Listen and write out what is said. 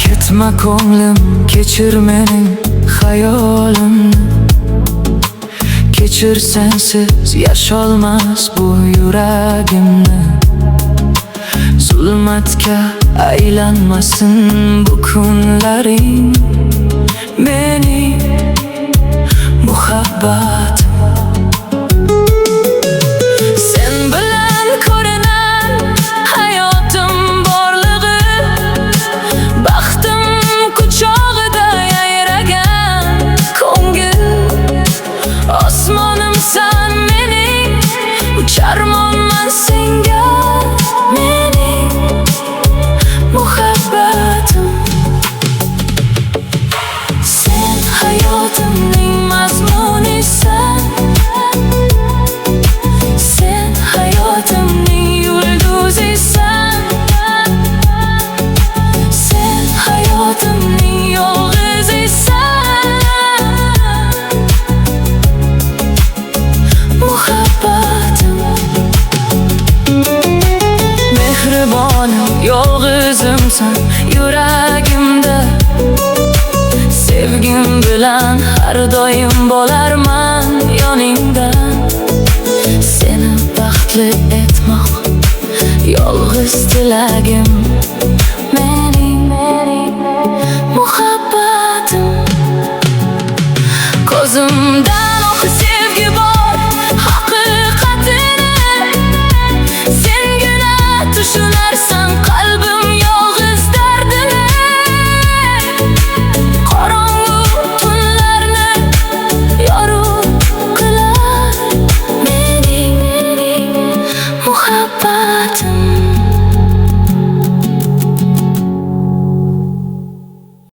Ketma ko'nglim, kechir mening xayolimni. Kechir, sensiz yasholmas bu yuragimni. Zulmatga aylanmasin bu kunlaring. Mening muhabbatim sen bilan ko'rinar hayotim borlig'i. Baxtim quchog'ida yayragan ko'ngil. Osmonimsan mening, ucharmonman senga. Mening muhabbatim sen hayotimning mazmunisan. Sen hayotimning yulduzisan. Sen hayotimning yolg'izisan. Muhabbatim mehribonim, yolg'izimsan yuragimda. Sevgim bilan har doim bo'larman yoningda. Seni baxtli etmoq yolg'iz tilagim.